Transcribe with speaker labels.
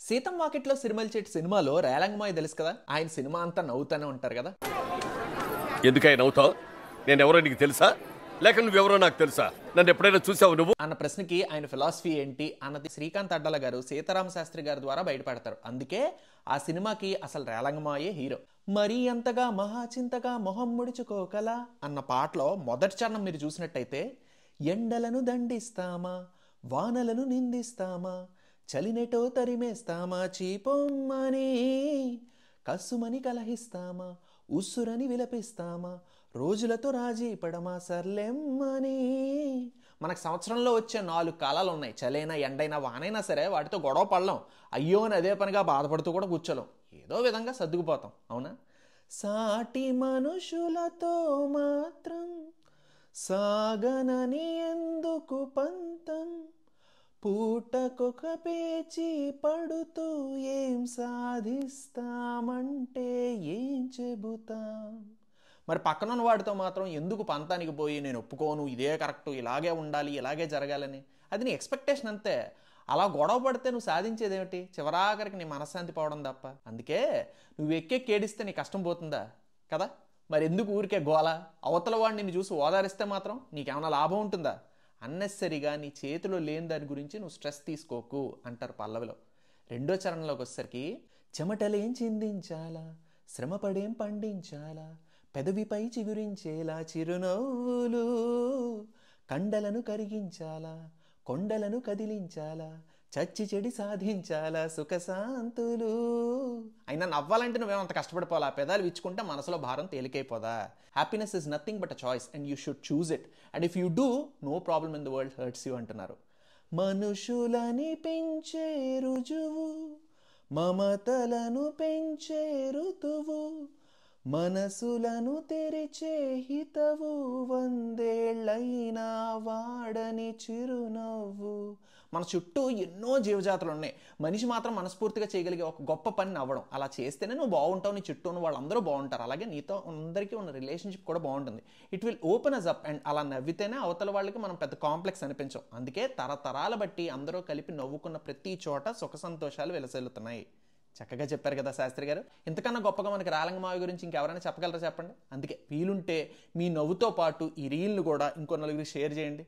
Speaker 1: సీతం వాకిట్లో సిరిమల్ చెట్టు సినిమాలో రేలంగమాయ తెలుసు కదా, ఆయన సినిమా అంతా నవ్వుతూనే ఉంటారు కదా.
Speaker 2: ఎందుకై నవ్వుతావు? నేనెవరో నీకు తెలుసా, లేక నువ్వెవరో నాకు తెలుసా? నన్ను ఎప్పుడైనా చూసావు నువ్వు
Speaker 1: అన్న ప్రశ్నకి ఆయన ఫిలాసఫీ ఏంటి అన్నది శ్రీకాంత్ అడ్డాల గారు సీతారామ శాస్త్రి గారి ద్వారా బయటపడతారు. అందుకే ఆ సినిమాకి అసలు రేలంగమాయే హీరో. మరీ అంతగా మహాచింతగా మొహం ముడుచుకోకలా అన్న పాటలో మొదటి చరణం మీరు చూసినట్టయితే, ఎండలను దండిస్తామా, వానలను నిందిస్తామా, చలినెటో తరిమేస్తామా, చీపొమ్మని కస్సుమని కలహిస్తామా, ఉస్సురని విలపిస్తామా, రోజులతో రాజీ పడమా, సర్లెమ్మని. మనకు సంవత్సరంలో వచ్చే 4 కాలాలు ఉన్నాయి. చలైనా ఎండైనా వానైనా సరే వాటితో గొడవ పడలేం, అయ్యో అని అదే పనిగా బాధపడుతూ కూడా కూర్చోలేం, ఏదో విధంగా సర్దుకుపోతాం, అవునా? సాటి మనుషులతో మాత్రం సాగనని ఎందుకు పంతం, పూటకొక పేచి పడుతూ ఏం సాధిస్తామంటే ఏం చెబుతాం. మరి పక్కనున్న వాడితో మాత్రం ఎందుకు పంతానికి పోయి నేను ఒప్పుకోను, ఇదే కరెక్టు, ఇలాగే ఉండాలి, ఇలాగే జరగాలని. అది నీ ఎక్స్పెక్టేషన్ అంతే. అలా గొడవ పడితే నువ్వు సాధించేదేమిటి? చివరాఖరికి నీ మనశ్శాంతి పోవడం తప్ప. అందుకే నువ్వు ఏడిస్తే నీ కష్టం పోతుందా కదా. మరి ఎందుకు ఊరికే గోల? అవతల వాడిని నిన్ను చూసి ఓదారిస్తే మాత్రం నీకేమైనా లాభం ఉంటుందా? అన్నెసరిగా నీ చేతిలో లేని దాని గురించి నువ్వు స్ట్రెస్ తీసుకోకు అంటారు పల్లవిలో. రెండో చరణంలోకి వచ్చేసరికి, చెమటలేం చిందించాలా, శ్రమపడేం పండించాలా, పెదవిపై చిగురించేలా చిరునవ్వులు, కండలను కరిగించాలా, కొండలను కదిలించాలా, చచ్చి చెడి సాధించాలా, సుఖశాంతులు. అయినా నవ్వాలంటే నువ్వేమంత కష్టపడిపోవాలా? పెదాలు విచ్చుకుంటే మనసులో భారం తేలికైపోదా? Happiness is nothing but a choice and you should choose it. And if you do, no problem in the world hurts you అంటున్నారు. మనుషులని పెంచే రుజువు, మమతలను పెంచే ఋతువు, మనసులను తెరిచే హితవు, 100 ఏళ్లైనా వాడని చిరునవ్వు. మన చుట్టూ ఎన్నో జీవజాతులు ఉన్నాయి. మనిషి మాత్రం మనస్ఫూర్తిగా చేయగలిగే ఒక గొప్ప పని నవ్వడం. అలా చేస్తేనే నువ్వు బాగుంటావు, నీ చుట్టూ ఉన్న వాళ్ళందరూ బాగుంటారు, అలాగే నీతో అందరికీ ఉన్న రిలేషన్షిప్ కూడా బాగుంటుంది. It will open us up. And అలా నవ్వితేనే అవతల వాళ్ళకి మనం పెద్ద కాంప్లెక్స్ అనిపించం. అందుకే తరతరాల బట్టి అందరూ కలిపి నవ్వుకున్న ప్రతి చోట సుఖ సంతోషాలు వెలసెల్లుతున్నాయి. చక్కగా చెప్పారు కదా శాస్త్రి గారు. ఇంతకన్నా గొప్పగా మనకి రేలంగమాయ గురించి ఇంకెవరైనా చెప్పగలరా చెప్పండి. అందుకే వీలుంటే మీ నవ్వుతో పాటు ఈ రీల్ను కూడా ఇంకో నలుగురికి షేర్ చేయండి.